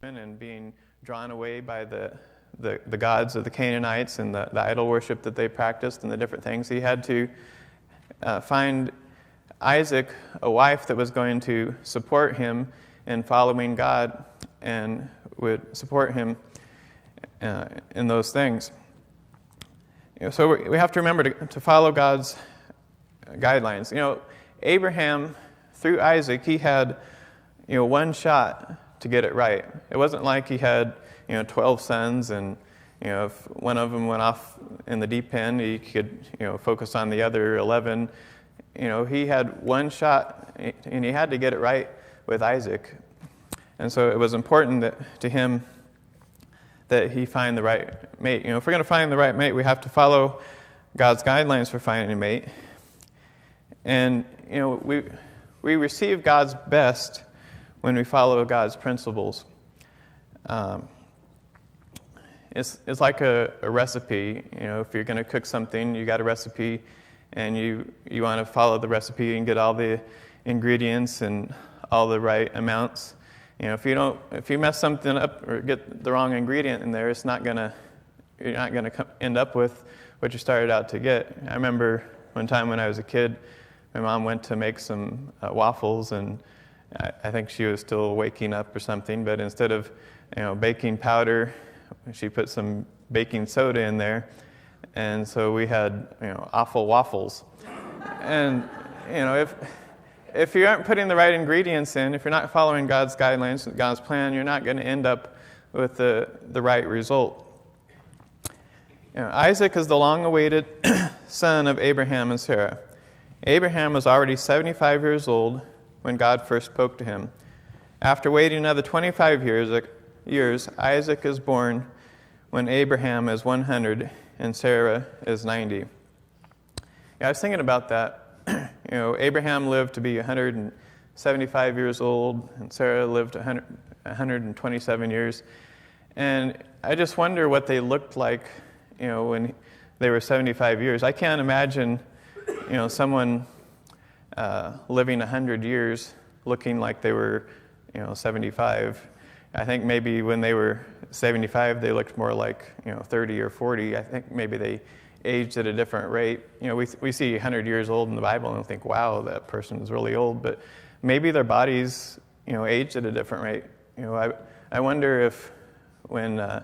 and being drawn away by the gods of the Canaanites and the idol worship that they practiced and the different things. He had to find Isaac a wife that was going to support him in following God and would support him in those things. So we have to remember to follow God's guidelines. Abraham, through Isaac, he had one shot to get it right. It wasn't like he had 12 sons, and if one of them went off in the deep end, he could focus on the other 11. He had one shot, and he had to get it right with Isaac. And so it was important to him that he find the right mate. If we're going to find the right mate, we have to follow God's guidelines for finding a mate. And we receive God's best when we follow God's principles. It's like a recipe. If you're going to cook something, you got a recipe, and you want to follow the recipe and get all the ingredients and all the right amounts. If you mess something up or get the wrong ingredient in there, you're not gonna end up with what you started out to get. I remember one time when I was a kid, my mom went to make some waffles, and I think she was still waking up or something. But instead of baking powder, she put some baking soda in there, and so we had awful waffles. And if you aren't putting the right ingredients in, if you're not following God's guidelines, God's plan, you're not going to end up with the right result. Isaac is the long-awaited son of Abraham and Sarah. Abraham was already 75 years old when God first spoke to him. After waiting another 25 years, Isaac is born when Abraham is 100 and Sarah is 90. I was thinking about that. Abraham lived to be 175 years old, and Sarah lived 127 years. And I just wonder what they looked like, when they were 75 years. I can't imagine, someone living 100 years looking like they were, 75. I think maybe when they were 75, they looked more like, 30 or 40. I think maybe they aged at a different rate. We see 100 years old in the Bible and think, wow, that person is really old. But maybe their bodies, aged at a different rate. I wonder if when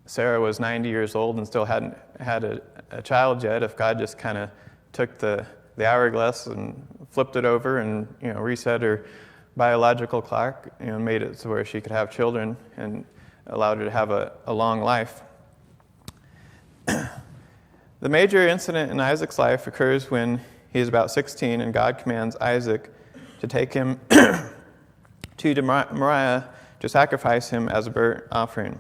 Sarah was 90 years old and still hadn't had a child yet, if God just kind of took the hourglass and flipped it over and reset her biological clock, made it so where she could have children and allowed her to have a long life. The major incident in Isaac's life occurs when he is about 16, and God commands Isaac to take him to Moriah to sacrifice him as a burnt offering.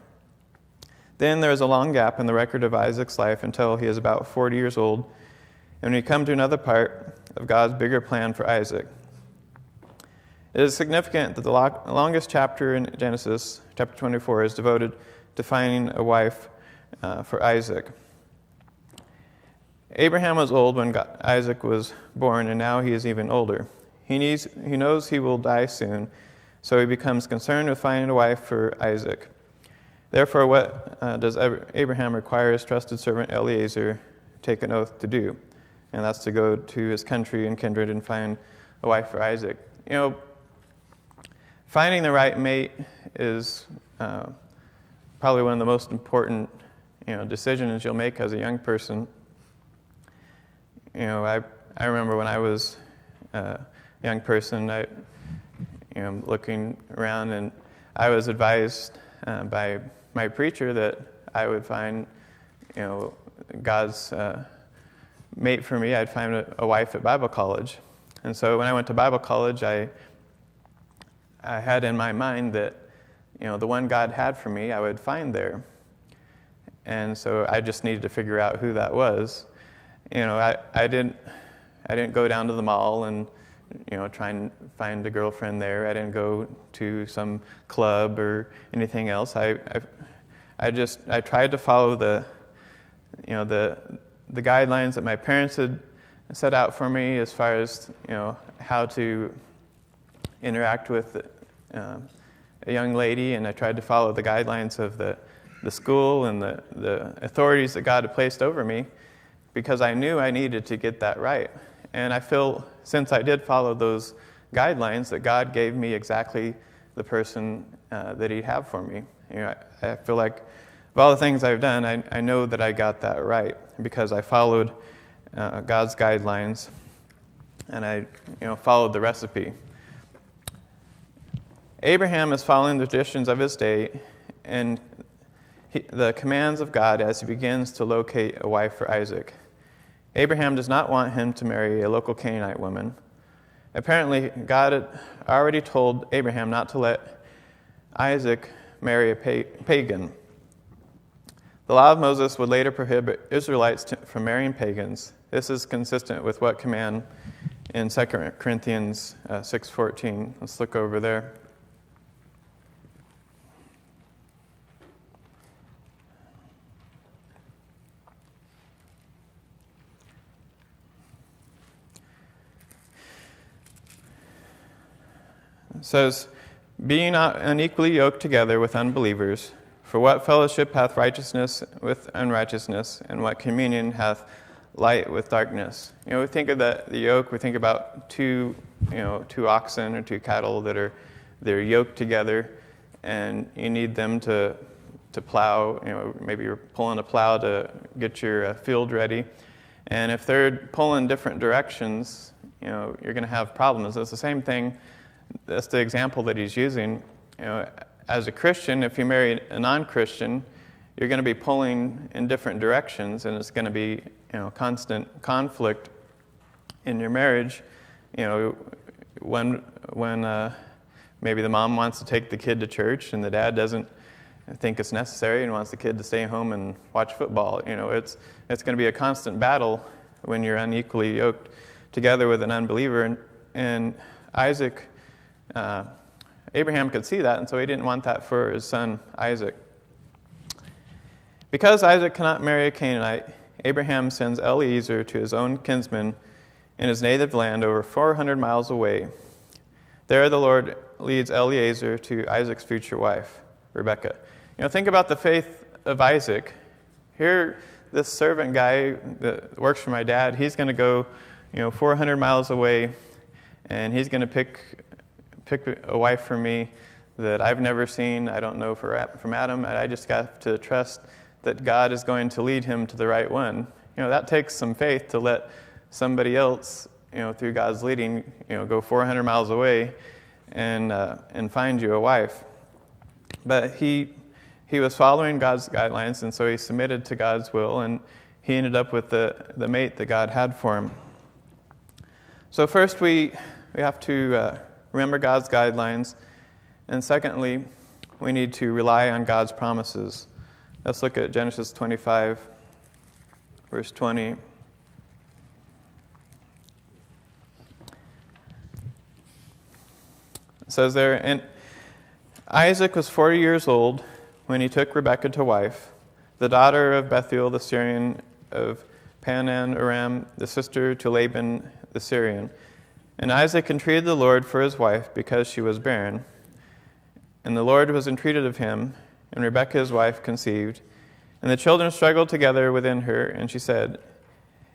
Then there is a long gap in the record of Isaac's life until he is about 40 years old, and we come to another part of God's bigger plan for Isaac. It is significant that the longest chapter in Genesis, chapter 24, is devoted to finding a wife for Isaac. Abraham was old when Isaac was born, and now he is even older. He knows he will die soon, so he becomes concerned with finding a wife for Isaac. Therefore, what does Abraham require his trusted servant Eliezer take an oath to do? And that's to go to his country and kindred and find a wife for Isaac. Finding the right mate is probably one of the most important decisions you'll make as a young person. I remember when I was a young person, looking around, and I was advised by my preacher that I would find, God's mate for me. I'd find a wife at Bible college. And so when I went to Bible college, I had in my mind that, the one God had for me, I would find there. And so I just needed to figure out who that was. I didn't go down to the mall and try and find a girlfriend there. I didn't go to some club or anything else. I tried to follow the guidelines that my parents had set out for me as far as how to interact with a young lady, and I tried to follow the guidelines of the school and the authorities that God had placed over me, because I knew I needed to get that right. And I feel, since I did follow those guidelines, that God gave me exactly the person that He'd have for me. I feel like of all the things I've done, I know that I got that right because I followed God's guidelines, and I followed the recipe. Abraham is following the traditions of his day and the commands of God as he begins to locate a wife for Isaac. Abraham does not want him to marry a local Canaanite woman. Apparently, God had already told Abraham not to let Isaac marry a pagan. The law of Moses would later prohibit Israelites from marrying pagans. This is consistent with what command in 2 Corinthians 6:14. Let's look over there. It says, "Be not unequally yoked together with unbelievers. For what fellowship hath righteousness with unrighteousness, and what communion hath light with darkness?" We think of the yoke. We think about two oxen or two cattle they're yoked together, and you need them to plow. Maybe you're pulling a plow to get your field ready, and if they're pulling different directions, you're going to have problems. It's the same thing. That's the example that he's using. As a Christian, if you marry a non-Christian, you're going to be pulling in different directions, and it's going to be constant conflict in your marriage. When maybe the mom wants to take the kid to church and the dad doesn't think it's necessary and wants the kid to stay home and watch football. It's going to be a constant battle when you're unequally yoked together with an unbeliever. And Abraham could see that, and so he didn't want that for his son Isaac. Because Isaac cannot marry a Canaanite, Abraham sends Eliezer to his own kinsman in his native land over 400 miles away. There the Lord leads Eliezer to Isaac's future wife, Rebekah. Think about the faith of Isaac. Here, this servant guy that works for my dad, he's going to go 400 miles away, and he's going to pick a wife for me that I've never seen. I don't know from Adam. I just got to trust that God is going to lead him to the right one. That takes some faith to let somebody else, through God's leading, go 400 miles away and find you a wife. But he was following God's guidelines, and so he submitted to God's will, and he ended up with the mate that God had for him. So first we have to remember God's guidelines, and secondly, we need to rely on God's promises. Let's look at Genesis 25, verse 20. It says there, "And Isaac was 40 years old when he took Rebekah to wife, the daughter of Bethuel the Syrian of Padan Aram, the sister to Laban the Syrian. And Isaac entreated the Lord for his wife because she was barren. And the Lord was entreated of him, and Rebekah his wife conceived. And the children struggled together within her, and she said,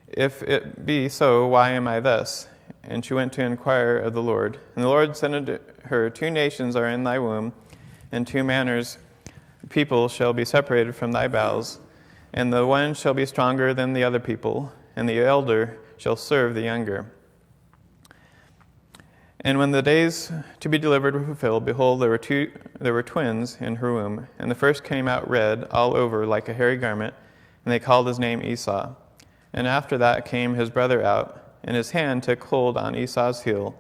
If it be so, why am I thus? And she went to inquire of the Lord. And the Lord said unto her, 2 nations are in thy womb, and 2 manners people shall be separated from thy bowels. And the one shall be stronger than the other people, and the elder shall serve the younger. And when the days to be delivered were fulfilled, behold, there were twins in her womb. And the first came out red all over like a hairy garment, and they called his name Esau. And after that came his brother out, and his hand took hold on Esau's heel,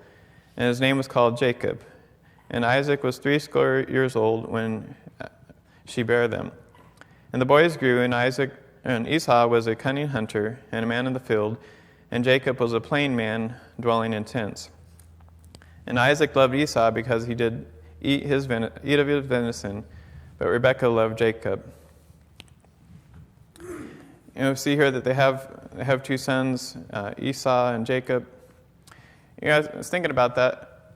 and his name was called Jacob. And Isaac was 80 years old when she bare them. And the boys grew, and Esau was a cunning hunter and a man in the field, and Jacob was a plain man dwelling in tents. And Isaac loved Esau because he did eat of his venison, but Rebekah loved Jacob." See here that they have 2 sons, Esau and Jacob. I was thinking about that.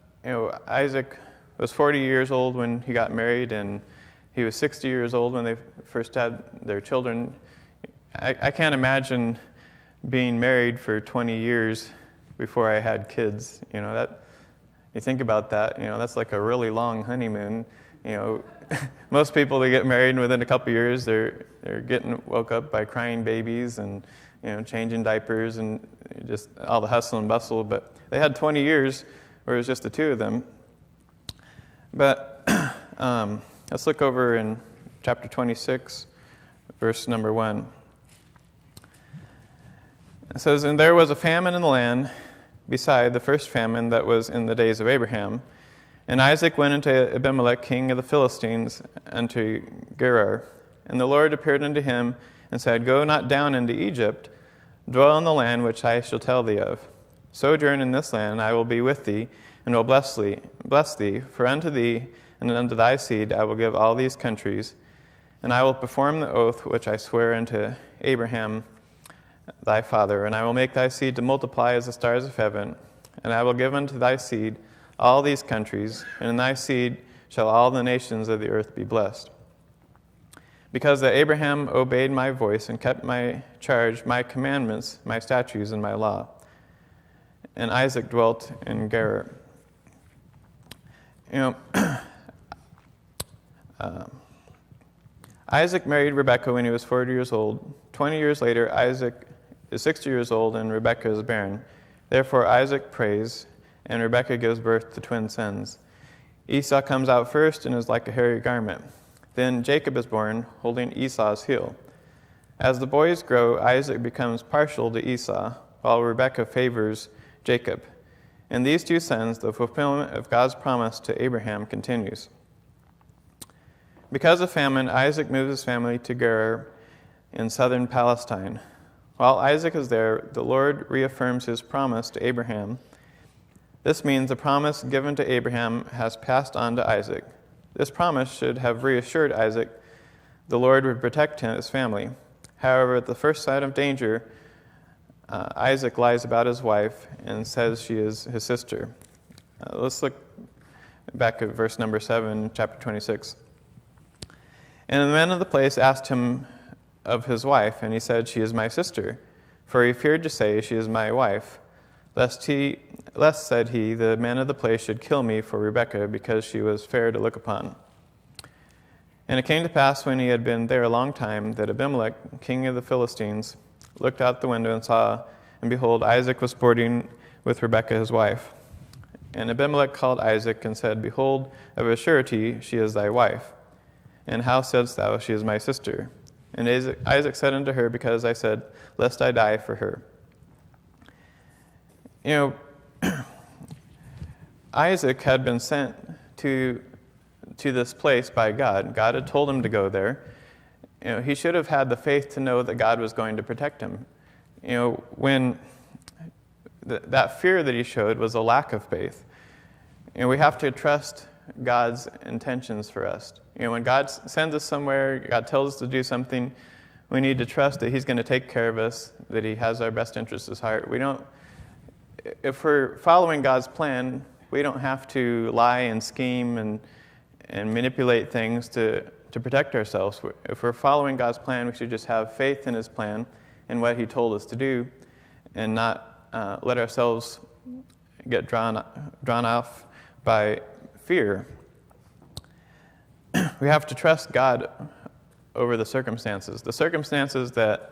Isaac was 40 years old when he got married, and he was 60 years old when they first had their children. I can't imagine being married for 20 years before I had kids. You think about that, that's like a really long honeymoon. Most people, they get married and within a couple years they're getting woke up by crying babies and changing diapers and just all the hustle and bustle. But they had 20 years where it was just the two of them. But let's look over in chapter 26, verse number 1. It says, "And there was a famine in the land beside the first famine that was in the days of Abraham. And Isaac went unto Abimelech, king of the Philistines, unto Gerar. And the Lord appeared unto him and said, Go not down into Egypt, dwell in the land which I shall tell thee of. Sojourn in this land, I will be with thee, and will bless thee. For unto thee and unto thy seed I will give all these countries, and I will perform the oath which I swear unto Abraham thy father, and I will make thy seed to multiply as the stars of heaven, and I will give unto thy seed all these countries, and in thy seed shall all the nations of the earth be blessed. Because that Abraham obeyed my voice and kept my charge, my commandments, my statutes, and my law. And Isaac dwelt in Gerar." Isaac married Rebekah when he was 40 years old. 20 years later, Isaac is 60 years old, and Rebekah is barren. Therefore Isaac prays, and Rebekah gives birth to twin sons. Esau comes out first and is like a hairy garment. Then Jacob is born, holding Esau's heel. As the boys grow, Isaac becomes partial to Esau, while Rebekah favors Jacob. In these two sons, the fulfillment of God's promise to Abraham continues. Because of famine, Isaac moves his family to Gerar in southern Palestine. While Isaac is there, the Lord reaffirms his promise to Abraham. This means the promise given to Abraham has passed on to Isaac. This promise should have reassured Isaac the Lord would protect his family. However, at the first sign of danger, Isaac lies about his wife and says she is his sister. Let's look back at verse number 7, chapter 26. "And the men of the place asked him of his wife, and he said, She is my sister. For he feared to say, She is my wife, lest, said he, the men of the place should kill me for Rebekah, because she was fair to look upon. And it came to pass, when he had been there a long time, that Abimelech, king of the Philistines, looked out the window and saw, and behold, Isaac was sporting with Rebekah his wife. And Abimelech called Isaac and said, Behold, of a surety she is thy wife. And how saidst thou, She is my sister? And Isaac said unto her, Because I said, Lest I die for her. Isaac had been sent to this place by God. God had told him to go there. He should have had the faith to know that God was going to protect him. When that fear that he showed was a lack of faith. We have to trust God's intentions for us. When God sends us somewhere, God tells us to do something, we need to trust that He's going to take care of us, that He has our best interests at heart. If we're following God's plan, we don't have to lie and scheme and manipulate things to protect ourselves. If we're following God's plan, we should just have faith in His plan and what He told us to do, and not let ourselves get drawn off by fear. We have to trust God over the circumstances. The circumstances that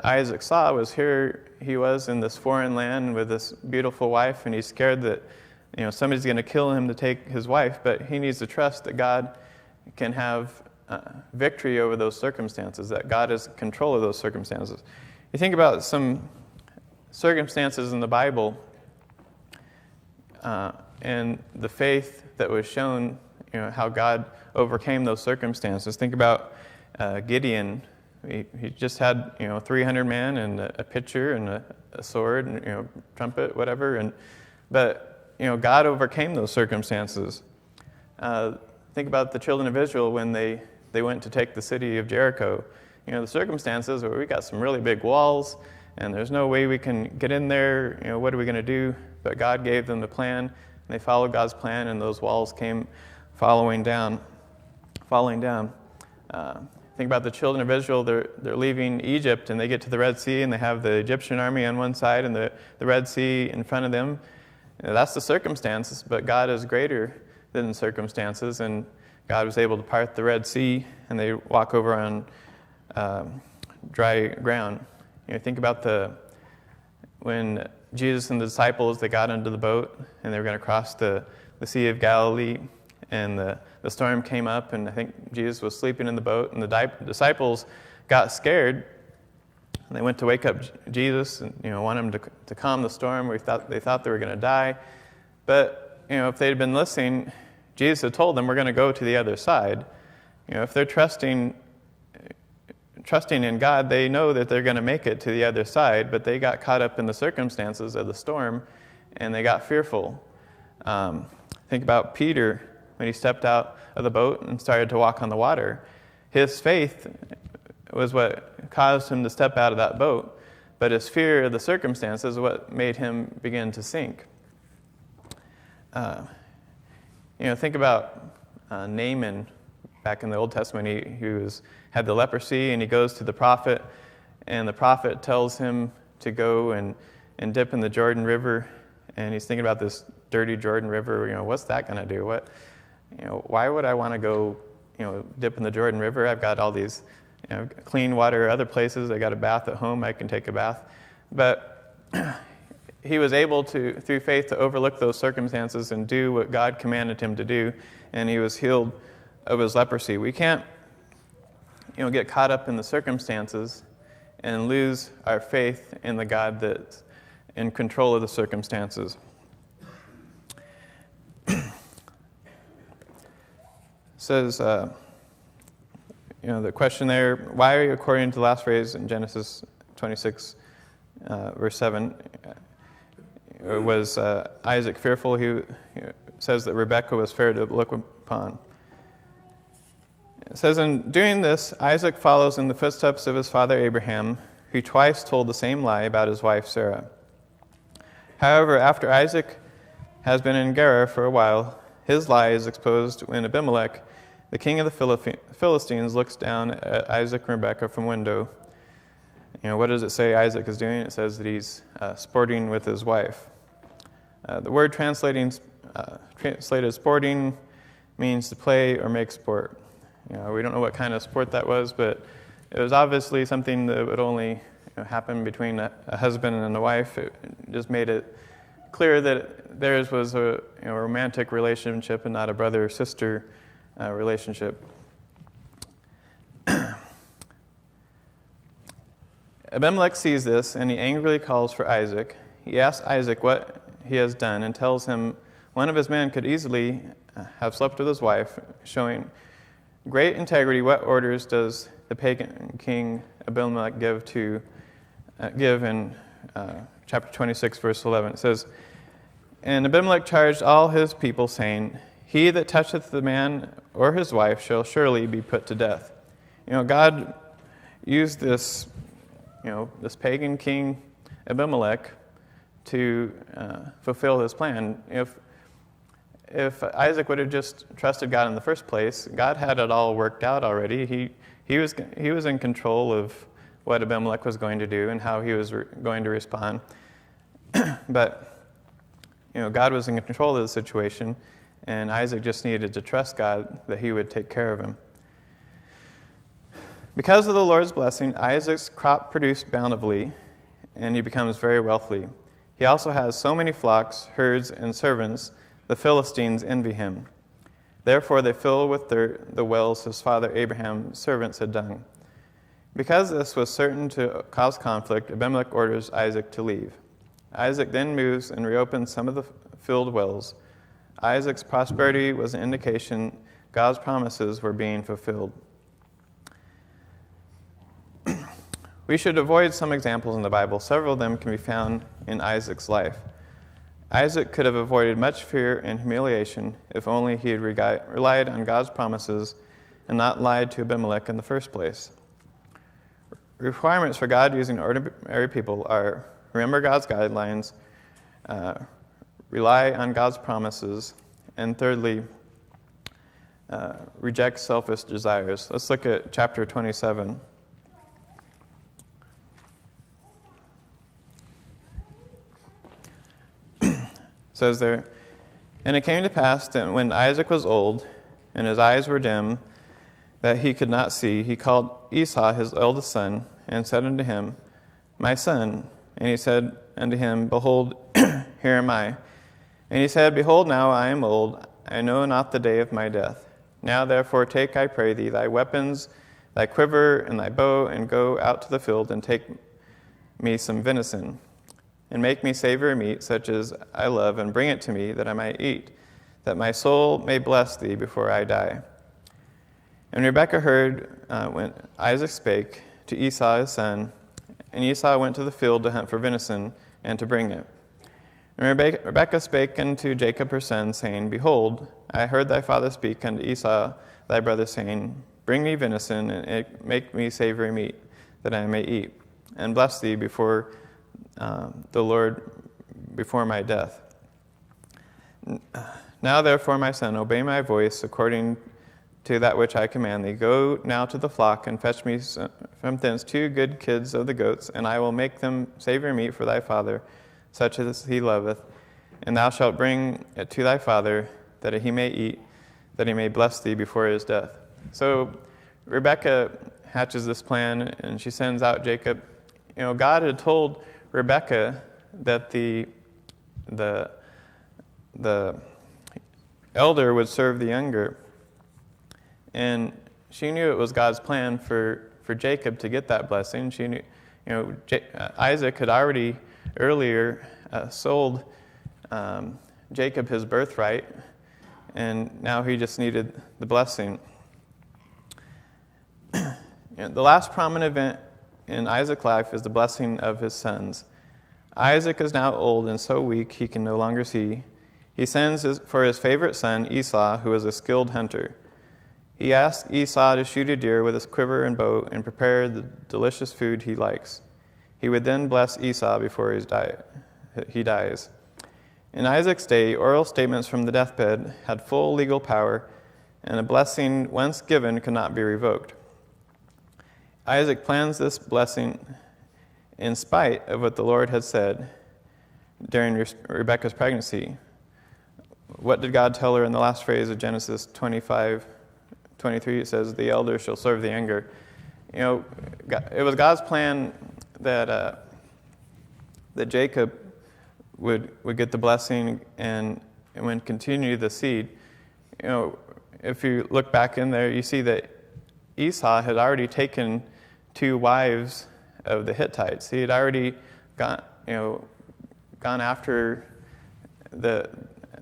Isaac saw was, here he was in this foreign land with this beautiful wife, and he's scared that somebody's going to kill him to take his wife, but he needs to trust that God can have victory over those circumstances, that God is in control of those circumstances. You think about some circumstances in the Bible and the faith that was shown, how God overcame those circumstances. Think about Gideon. He just had 300 men and a pitcher and a sword and trumpet, whatever. But God overcame those circumstances. Think about the children of Israel when they went to take the city of Jericho. The circumstances where we got some really big walls and there's no way we can get in there. What are we going to do? But God gave them the plan. They followed God's plan, and those walls came falling down. Think about the children of Israel. They're leaving Egypt, and they get to the Red Sea, and they have the Egyptian army on one side and the Red Sea in front of them. That's the circumstances, but God is greater than circumstances, and God was able to part the Red Sea, and they walk over on dry ground. Think about when Jesus and the disciples, they got into the boat, and they were going to cross the Sea of Galilee, and the storm came up, and I think Jesus was sleeping in the boat, and the disciples got scared, and they went to wake up Jesus and want him to calm the storm. They thought they were going to die, but if they'd been listening, Jesus had told them, "We're going to go to the other side." If they're trusting in God, they know that they're going to make it to the other side, but they got caught up in the circumstances of the storm, and they got fearful. Think about Peter when he stepped out of the boat and started to walk on the water. His faith was what caused him to step out of that boat, but his fear of the circumstances is what made him begin to sink. Think about Naaman back in the Old Testament. He had the leprosy, and he goes to the prophet, and the prophet tells him to go and dip in the Jordan River, and he's thinking about this dirty Jordan River. What's that going to do? Why would I want to go, dip in the Jordan River? I've got all these, clean water other places. I got a bath at home. I can take a bath. But he was able to, through faith, to overlook those circumstances and do what God commanded him to do, and he was healed of his leprosy. We can't, get caught up in the circumstances and lose our faith in the God that's in control of the circumstances. Says, the question there, why, according to the last phrase in Genesis 26, verse 7, was Isaac fearful? He says that Rebekah was fair to look upon. It says, in doing this, Isaac follows in the footsteps of his father Abraham, who twice told the same lie about his wife Sarah. However, after Isaac has been in Gerar for a while, his lie is exposed when Abimelech, the king of the Philistines, looks down at Isaac and Rebekah from window. What does it say Isaac is doing? It says that he's sporting with his wife. The word translated sporting means to play or make sport. We don't know what kind of sport that was, but it was obviously something that would only happen between a husband and a wife. It just made it clear that theirs was a romantic relationship and not a brother-sister relationship. Abimelech sees this, and he angrily calls for Isaac. He asks Isaac what he has done and tells him one of his men could easily have slept with his wife, showing great integrity. What orders does the pagan king Abimelech give in chapter 26, verse 11? It says, and Abimelech charged all his people, saying, he that toucheth the man or his wife shall surely be put to death. God used this pagan king Abimelech to fulfill his plan. If Isaac would have just trusted God in the first place, God had it all worked out already. He was in control of what Abimelech was going to do and how he was going to respond. But God was in control of the situation, and Isaac just needed to trust God that he would take care of him. Because of the Lord's blessing, Isaac's crop produced bountifully, and he becomes very wealthy. He also has so many flocks, herds, and servants, the Philistines envy him. Therefore they fill with dirt the wells his father Abraham's servants had dug. Because this was certain to cause conflict, Abimelech orders Isaac to leave. Isaac then moves and reopens some of the filled wells. Isaac's prosperity was an indication God's promises were being fulfilled. We should avoid some examples in the Bible. Several of them can be found in Isaac's life. Isaac could have avoided much fear and humiliation if only he had relied on God's promises and not lied to Abimelech in the first place. Requirements for God using ordinary people are remember God's guidelines, rely on God's promises, and thirdly, reject selfish desires. Let's look at chapter 27. It says there, "And it came to pass that when Isaac was old, and his eyes were dim, that he could not see, he called Esau his eldest son, and said unto him, My son. And he said unto him, Behold, here am I. And he said, Behold, now I am old, I know not the day of my death. Now therefore take, I pray thee, thy weapons, thy quiver, and thy bow, and go out to the field, and take me some venison, and make me savory meat, such as I love, and bring it to me, that I might eat, that my soul may bless thee before I die. And Rebekah heard when Isaac spake to Esau his son, and Esau went to the field to hunt for venison, and to bring it. And Rebekah spake unto Jacob her son, saying, Behold, I heard thy father speak unto Esau thy brother, saying, Bring me venison, and make me savory meat, that I may eat, and bless thee before the Lord before my death. Now therefore, my son, obey my voice according to that which I command thee. Go now to the flock, and fetch me from thence 2 good kids of the goats, and I will make them savory meat for thy father, such as he loveth. And thou shalt bring it to thy father, that he may eat, that he may bless thee before his death. So Rebekah hatches this plan, and she sends out Jacob. God had told Rebekah that the elder would serve the younger. And she knew it was God's plan for Jacob to get that blessing. She knew, Isaac had already earlier sold Jacob his birthright, and now he just needed the blessing. The last prominent event in Isaac's life is the blessing of his sons. Isaac is now old and so weak he can no longer see. He sends for his favorite son, Esau, who is a skilled hunter. He asks Esau to shoot a deer with his quiver and bow and prepare the delicious food he likes. He would then bless Esau before he dies. In Isaac's day, oral statements from the deathbed had full legal power, and a blessing once given could not be revoked. Isaac plans this blessing in spite of what the Lord had said during Rebekah's pregnancy. What did God tell her in the last phrase of Genesis 25:23? It says, the elder shall serve the younger. It was God's plan that Jacob would get the blessing and would continue the seed. If you look back in there, you see that Esau had already taken 2 wives of the Hittites. He had already gone after the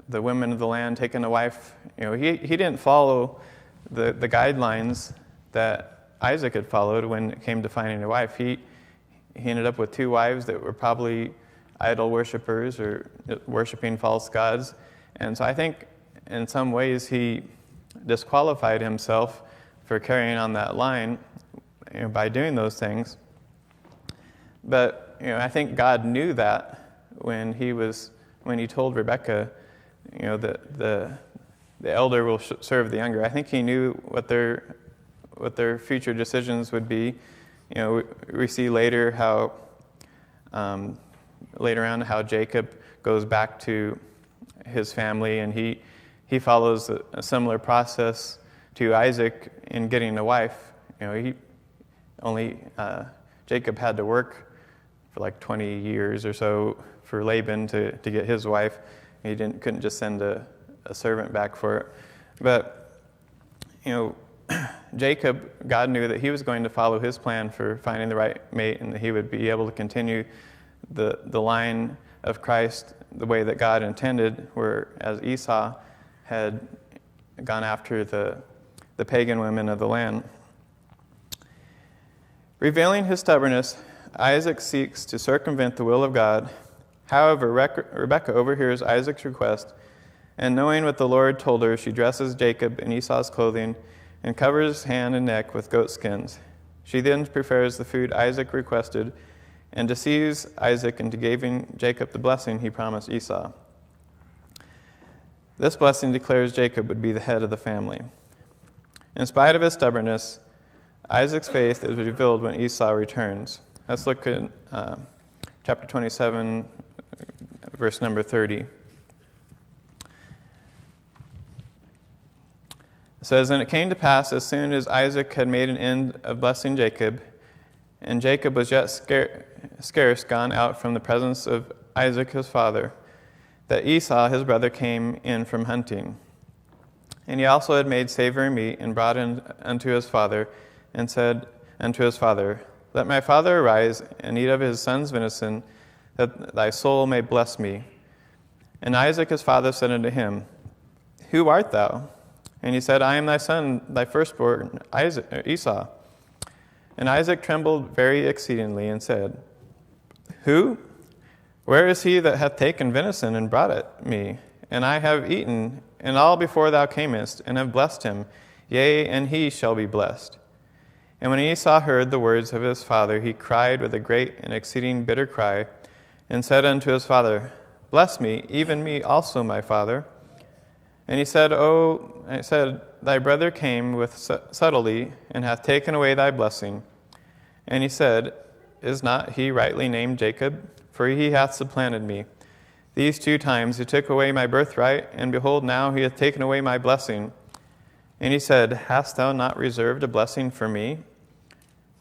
women of the land, taken a wife. He didn't follow the guidelines that Isaac had followed when it came to finding a wife. He ended up with 2 wives that were probably idol worshipers or worshiping false gods. And so I think in some ways he disqualified himself for carrying on that line by doing those things. But I think God knew that when he told Rebekah, the elder will serve the younger. I think he knew what their future decisions would be. We see later how later on how Jacob goes back to his family, and he follows a similar process to Isaac in getting a wife. Jacob had to work for like 20 years or so for Laban to get his wife. He couldn't just send a servant back for it. But Jacob, God knew that he was going to follow his plan for finding the right mate, and that he would be able to continue the line of Christ the way that God intended, whereas Esau had gone after the pagan women of the land. Revealing his stubbornness, Isaac seeks to circumvent the will of God. However, Rebekah overhears Isaac's request, and knowing what the Lord told her, she dresses Jacob in Esau's clothing and covers his hand and neck with goat skins. She then prepares the food Isaac requested and deceives Isaac into giving Jacob the blessing he promised Esau. This blessing declares Jacob would be the head of the family. In spite of his stubbornness, Isaac's faith is revealed when Esau returns. Let's look at chapter 27, verse number 30. It says, "And it came to pass, as soon as Isaac had made an end of blessing Jacob, and Jacob was yet scarce gone out from the presence of Isaac his father, that Esau his brother came in from hunting. And he also had made savory meat, and brought it unto his father, and said unto his father, Let my father arise, and eat of his son's venison, that thy soul may bless me. And Isaac his father said unto him, Who art thou? And he said, I am thy son, thy firstborn, Esau. And Isaac trembled very exceedingly, and said, Who? Where is he that hath taken venison, and brought it me? And I have eaten, and all before thou camest, and have blessed him. Yea, and he shall be blessed. And when Esau heard the words of his father, he cried with a great and exceeding bitter cry, and said unto his father, Bless me, even me also, my father. And he said, Thy brother came with subtlety, and hath taken away thy blessing. And he said, Is not he rightly named Jacob? For he hath supplanted me. These 2 times he took away my birthright, and behold, now he hath taken away my blessing. And he said, Hast thou not reserved a blessing for me?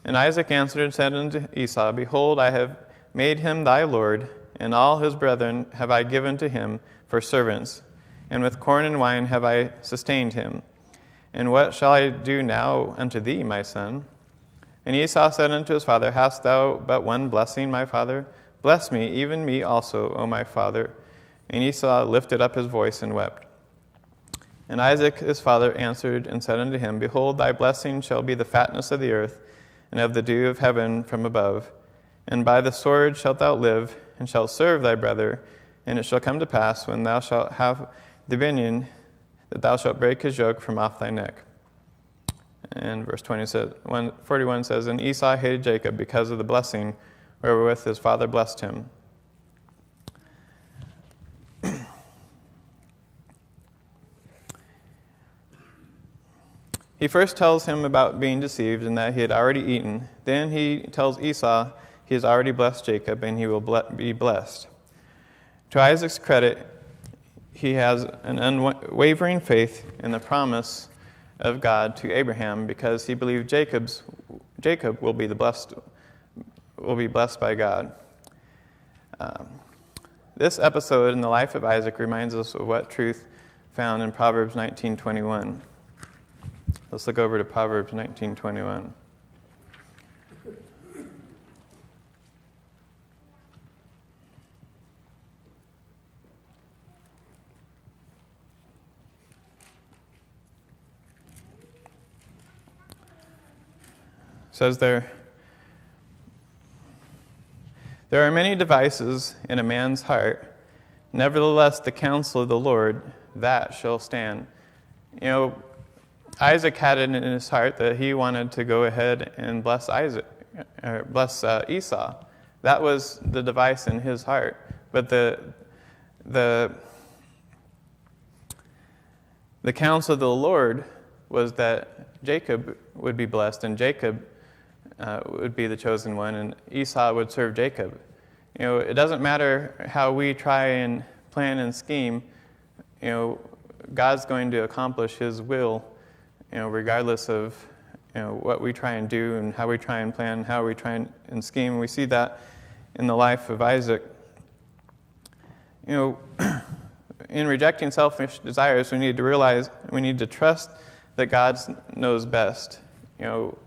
And Isaac answered and said unto Esau, Behold, I have made him thy lord, and all his brethren have I given to him for servants, and with corn and wine have I sustained him. And what shall I do now unto thee, my son? And Esau said unto his father, Hast thou but one blessing, my father? Bless me, even me also, O my father. And Esau lifted up his voice and wept. And Isaac his father answered and said unto him, Behold, thy blessing shall be the fatness of the earth, and of the dew of heaven from above. And by the sword shalt thou live, and shalt serve thy brother. And it shall come to pass, when thou shalt have dominion, that thou shalt break his yoke from off thy neck. And verse 41 says, And Esau hated Jacob because of the blessing wherewith his father blessed him. He first tells him about being deceived and that he had already eaten. Then he tells Esau he has already blessed Jacob and he will be blessed. To Isaac's credit, he has an unwavering faith in the promise of God to Abraham because he believed Jacob will be blessed by God. This episode in the life of Isaac reminds us of what truth found in Proverbs 19:21. Let's look over to Proverbs 19:21. It says there are many devices in a man's heart, nevertheless the counsel of the Lord, that shall stand. You know, Isaac had it in his heart that he wanted to go ahead and bless Esau. That was the device in his heart. But the counsel of the Lord was that Jacob would be blessed, and Jacob would be the chosen one, and Esau would serve Jacob. You know, it doesn't matter how we try and plan and scheme. You know, God's going to accomplish His will. You know, regardless of what we try and do and how we try and plan, how we try and scheme. We see that in the life of Isaac. You know, in rejecting selfish desires, we need to realize we need to trust that God knows best. You know,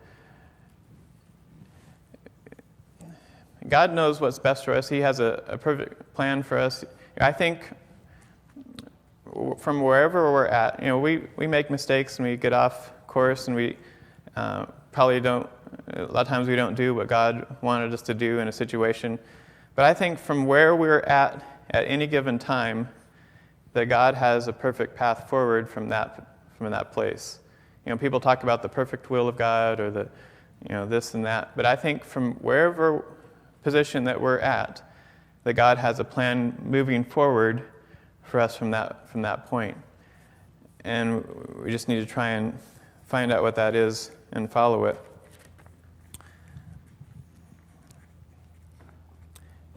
God knows what's best for us. He has a perfect plan for us. I think from wherever we're at, we make mistakes and we get off course and we probably don't, a lot of times we don't do what God wanted us to do in a situation. But I think from where we're at any given time, that God has a perfect path forward from that place. You know, people talk about the perfect will of God or the, this and that. But I think from wherever position that we're at, that God has a plan moving forward for us from that point. And we just need to try and find out what that is and follow it.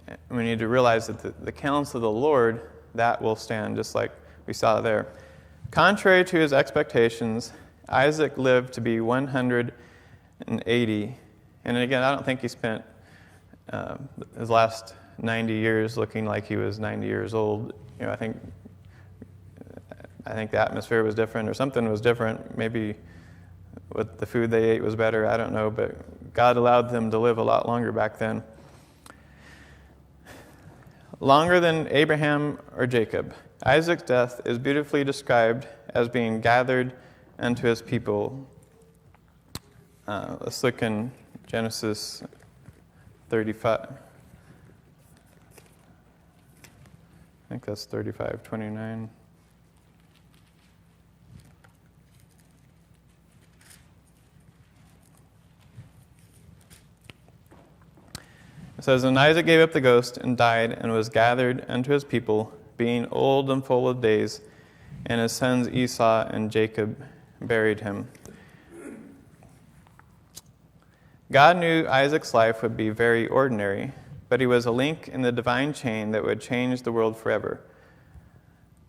And we need to realize that the counsel of the Lord, that will stand, just like we saw there. Contrary to his expectations, Isaac lived to be 180. And again, I don't think he spent his last 90 years looking like he was 90 years old. I think the atmosphere was different, or something was different. Maybe what the food they ate was better, I don't know, but God allowed them to live a lot longer back then. Longer than Abraham or Jacob. Isaac's death is beautifully described as being gathered unto his people. Let's look in Genesis 35. I think that's 35:29. It says, "And Isaac gave up the ghost and died and was gathered unto his people, being old and full of days, and his sons Esau and Jacob buried him." God knew Isaac's life would be very ordinary, but he was a link in the divine chain that would change the world forever.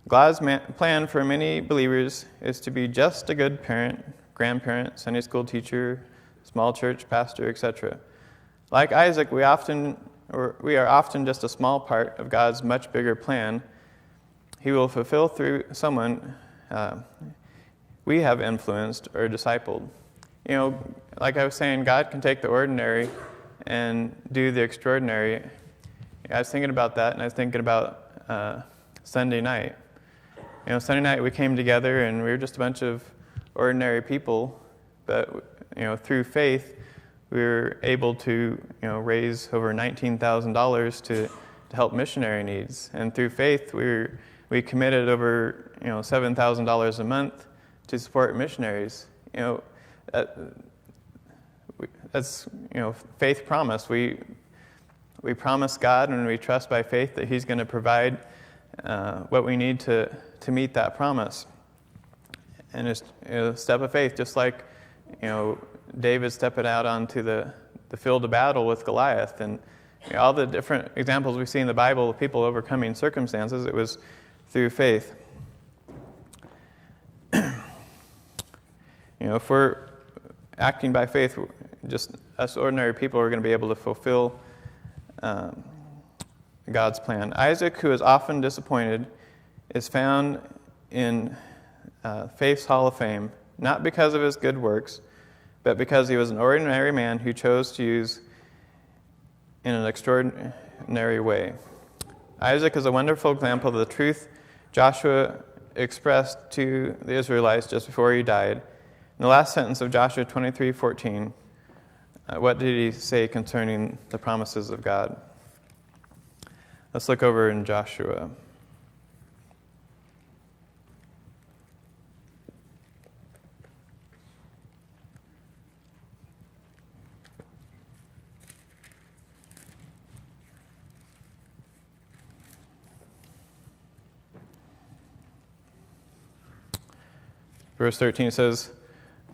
God's plan for many believers is to be just a good parent, grandparent, Sunday school teacher, small church pastor, etc. Like Isaac, we are often just a small part of God's much bigger plan. He will fulfill through someone we have influenced or discipled. Like I was saying, God can take the ordinary and do the extraordinary. I was thinking about that, and I was thinking about Sunday night. Sunday night we came together, and we were just a bunch of ordinary people, but through faith, we were able to raise over $19,000 to help missionary needs, and through faith we committed over $7,000 a month to support missionaries. That's faith promise. We promise God, and we trust by faith that He's going to provide what we need to meet that promise. And it's a step of faith, just like David stepping out onto the field of battle with Goliath, and all the different examples we see in the Bible of people overcoming circumstances. It was through faith. If we're acting by faith, just us ordinary people are going to be able to fulfill God's plan. Isaac, who is often disappointed, is found in Faith's Hall of Fame, not because of his good works, but because he was an ordinary man who chose to use in an extraordinary way. Isaac is a wonderful example of the truth Joshua expressed to the Israelites just before he died. In the last sentence of Joshua 23:14, what did he say concerning the promises of God? Let's look over in Joshua. Verse 13 says,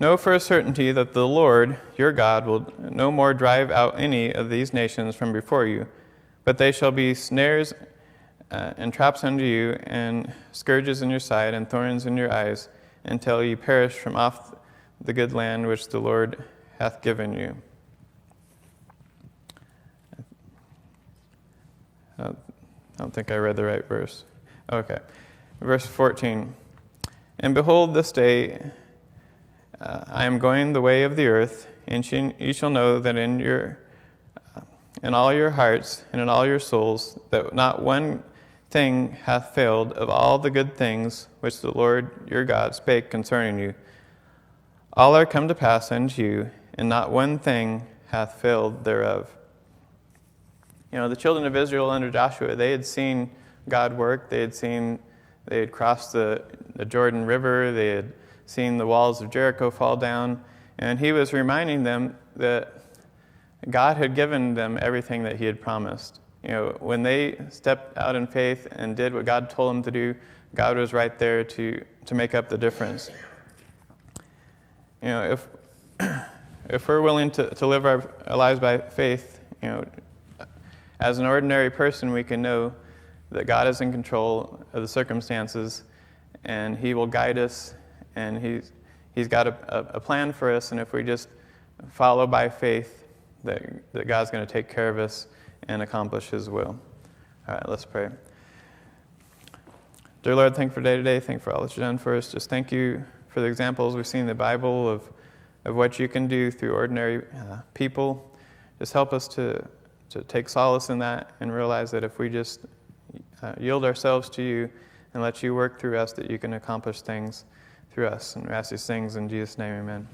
"Know for a certainty that the Lord, your God, will no more drive out any of these nations from before you, but they shall be snares and traps unto you, and scourges in your side, and thorns in your eyes, until ye perish from off the good land which the Lord hath given you." I don't think I read the right verse. Okay. Verse 14. "And behold, this day I am going the way of the earth, and ye shall know that in all your hearts and in all your souls, that not one thing hath failed of all the good things which the Lord your God spake concerning you. All are come to pass unto you, and not one thing hath failed thereof." The children of Israel under Joshua, they had seen God work. They had crossed the Jordan River. They had seen the walls of Jericho fall down. And he was reminding them that God had given them everything that he had promised. when they stepped out in faith and did what God told them to do, God was right there to make up the difference. If we're willing to live our lives by faith, as an ordinary person, we can know that God is in control of the circumstances, and He will guide us, and He's got a plan for us, and if we just follow by faith, that God's going to take care of us and accomplish His will. All right, let's pray. Dear Lord, thank you for day to day. Thank you for all that you've done for us. Just thank you for the examples we've seen in the Bible of what you can do through ordinary people. Just help us to take solace in that and realize that if we just yield ourselves to you and let you work through us, that you can accomplish things through us. And we ask these things in Jesus' name, amen.